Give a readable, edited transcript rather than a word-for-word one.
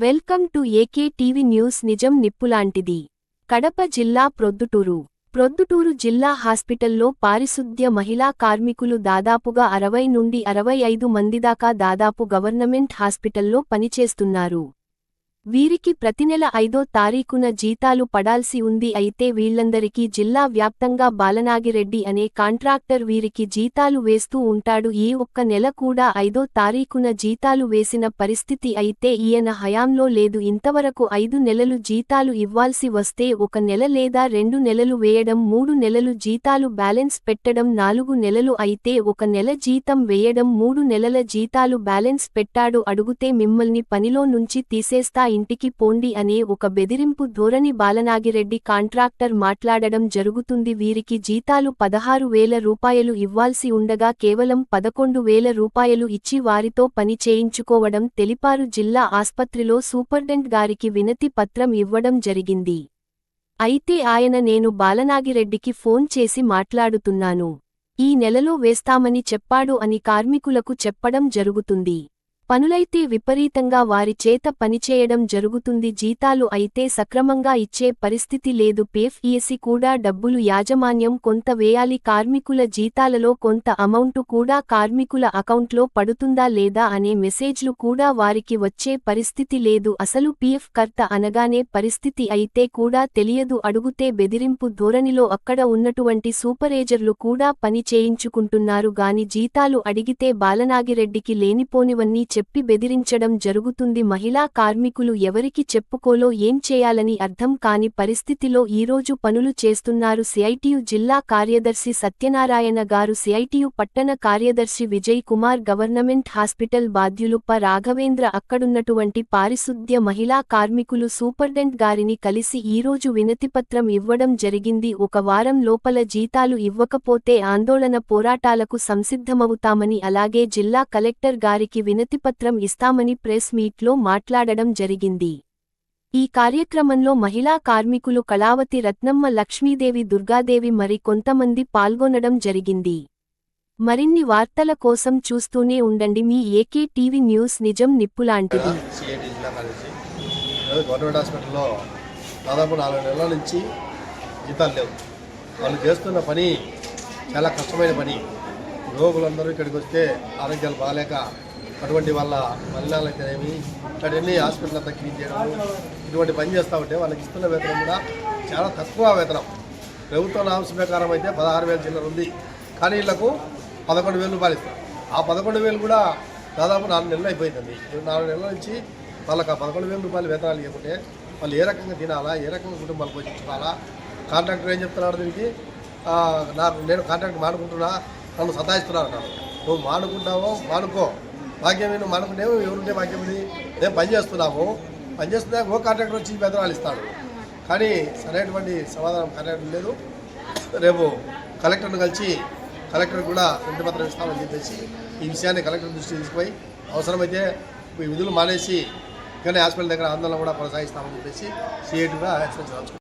Welcome to AK TV news. నిజం నిప్పులాంటిది. కడప జిల్లా ప్రొద్దుటూరు జిల్లా హాస్పిటల్లో పారిశుద్ధ్య మహిళా కార్మికులు దాదాపుగా 60 నుండి 65 మందిదాకా దాదాపు గవర్నమెంట్ హాస్పిటల్లో పనిచేస్తున్నారు. వీరికి ప్రతినెల 5వ తారీఖున జీతాలు పడాల్సి ఉంది. అయితే వీళ్లందరికీ జిల్లా వ్యాప్తంగా బాలనాగిరెడ్డి అనే కాంట్రాక్టర్ వీరికి జీతాలు వేస్తూ ఉంటాడు. ఈ ఒక్క నెల కూడా 5వ తారీఖున జీతాలు వేసిన పరిస్థితి అయితే ఈయన హయాంలో లేదు. ఇంతవరకు 5 నెలలు జీతాలు ఇవ్వాల్సి వస్తే 1 నెల లేదా 2 నెలలు వేయడం, 3 నెలలు జీతాలు బ్యాలెన్స్ పెట్టడం, 4 నెలలు అయితే 1 నెల జీతం వేయడం, 3 నెలల జీతాలు బ్యాలెన్స్ పెట్టాడు. అడుగుతే మిమ్మల్ని పనిలో నుంచి తీసేస్తా, ఇంటికి పోండి అనే ఒక బెదిరింపు ధోరణి బాలనాగిరెడ్డి కాంట్రాక్టర్ మాట్లాడడం జరుగుతుంది. వీరికి జీతాలు 16,000 రూపాయలు ఇవ్వాల్సి ఉండగా కేవలం 11,000 రూపాయలు ఇచ్చి వారితో పని చేయించుకోవడం తెలిపారు. జిల్లా ఆస్పత్రిలో సూపర్డెంట్ గారికి వినతి పత్రం ఇవ్వడం జరిగింది. అయితే ఆయన నేను బాలనాగిరెడ్డికి ఫోన్ చేసి మాట్లాడుతున్నాను, ఈ నెలలో వేస్తామని చెప్పాడు అని కార్మికులకు చెప్పడం జరుగుతుంది. పనులైతే విపరీతంగా వారి చేత పనిచేయడం జరుగుతుంది. జీతాలు అయితే సక్రమంగా ఇచ్చే పరిస్థితి లేదు. పీఎఫ్, ఈఎస్సీ కూడా డబ్బులు యాజమాన్యం కొంత వేయాలి. కార్మికుల జీతాలలో కొంత అమౌంటు కూడా కార్మికుల అకౌంట్లో పడుతుందా లేదా అనే మెసేజ్లు కూడా వారికి వచ్చే పరిస్థితి లేదు. అసలు పీఎఫ్ కర్త అనగానే పరిస్థితి అయితే కూడా తెలియదు. అడుగుతే బెదిరింపు ధోరణిలో అక్కడ ఉన్నటువంటి సూపర్వైజర్లు కూడా పని చేయించుకుంటున్నారు గాని జీతాలు అడిగితే బాలనాగిరెడ్డికి లేనిపోనివన్నీ చెప్పి బెదిరించడం జరుగుతుంది. మహిళా కార్మికులు ఎవరికి చెప్పుకోలో ఏం చేయాలని అర్థం కాని పరిస్థితిలో ఈరోజు పనులు చేస్తున్నారు. సిఐటియు జిల్లా కార్యదర్శి సత్యనారాయణ గారు, సిఐటియు పట్టణ కార్యదర్శి విజయ్ కుమార్, గవర్నమెంట్ హాస్పిటల్ బాధ్యులు ప రాఘవేంద్ర, అక్కడున్నటువంటి పారిశుద్ధ్య మహిళా కార్మికులు సూపర్డెంట్ గారిని కలిసి ఈరోజు వినతిపత్రం ఇవ్వడం జరిగింది. 1 వారం లోపల జీతాలు ఇవ్వకపోతే ఆందోళన పోరాటాలకు సంసిద్ధమవుతామని, అలాగే జిల్లా కలెక్టర్ గారికి వినతిపత్రం ఇస్తామని ప్రెస్ మీట్లో మాట్లాడడం జరిగింది. ఈ కార్యక్రమంలో మహిళా కార్మికులు కళావతి, రత్నమ్మ, లక్ష్మీదేవి, దుర్గాదేవి మరి కొంతమంది పాల్గొనడం జరిగింది. మరిన్ని వార్తల కోసం చూస్తూనే ఉండండి మీ ఏకే టీవీ న్యూస్. నిజం నిప్పులాంటిది. గవర్నమెంట్ హాస్పిటల్లో దాదాపు 4 నెలల నుంచి జీతాలు లేవు. వాళ్ళు చేస్తున్న పని చాలా కష్టమైన పని. రోగులందరూ ఇక్కడికి వస్తే ఆరోగ్యాలు బాగాలేక అటువంటి వాళ్ళ మలినాలు అయితేనేమి ఇక్కడన్నీ హాస్పిటల్ అంతా క్లీన్ చేయడం ఇటువంటి పని చేస్తూ ఉంటే వాళ్ళకి ఇస్తున్న వేతనం కూడా చాలా తక్కువ వేతనం. ప్రభుత్వ నామ్స్ ప్రకారం అయితే 16,000 చిల్లర ఉంది, కానీ వీళ్ళకు 11,000 రూపాయలు ఇస్తారు. ఆ 11,000 కూడా దాదాపు 4 నెలలు అయిపోయిందండి. 4 నెలల నుంచి వాళ్ళకి ఆ 11,000 రూపాయలు వేతనాలు ఇవ్వకుంటే వాళ్ళు ఏ రకంగా తినాలా, ఏ రకంగా కుటుంబాలు పోషించుకోవాలా? కాంట్రాక్టర్ ఏం చెప్తున్నాడు దీనికి, నేను కాంట్రాక్ట్ మానుకుంటున్నా, నన్ను సతాయిస్తున్నాను అన్నాడు. నువ్వు మానుకుంటావో మానుకో, భాగ్యం నువ్వు మానుకుంటే ఎవరుంటే భాగ్యం ఇది? మేము పనిచేస్తున్నా ఓ కాంట్రాక్టర్ వచ్చి వేతనాలు ఇస్తాడు, కానీ సరైనటువంటి సమాధానం కాంట్రాక్టర్ లేదు. రేపు కలెక్టర్ను కలిసి కలెక్టర్ కూడా వినతిపత్రం ఇస్తామని చెప్పేసి ఈ విషయాన్ని కలెక్టర్ దృష్టికి తీసుకుపోయి అవసరమైతే విధులు మానేసి ఇక్కడనే హాస్పిటల్ దగ్గర ఆందోళన కూడా కొనసాగిస్తామని చెప్పేసి సిఐటిగా హెచ్చరించవచ్చు.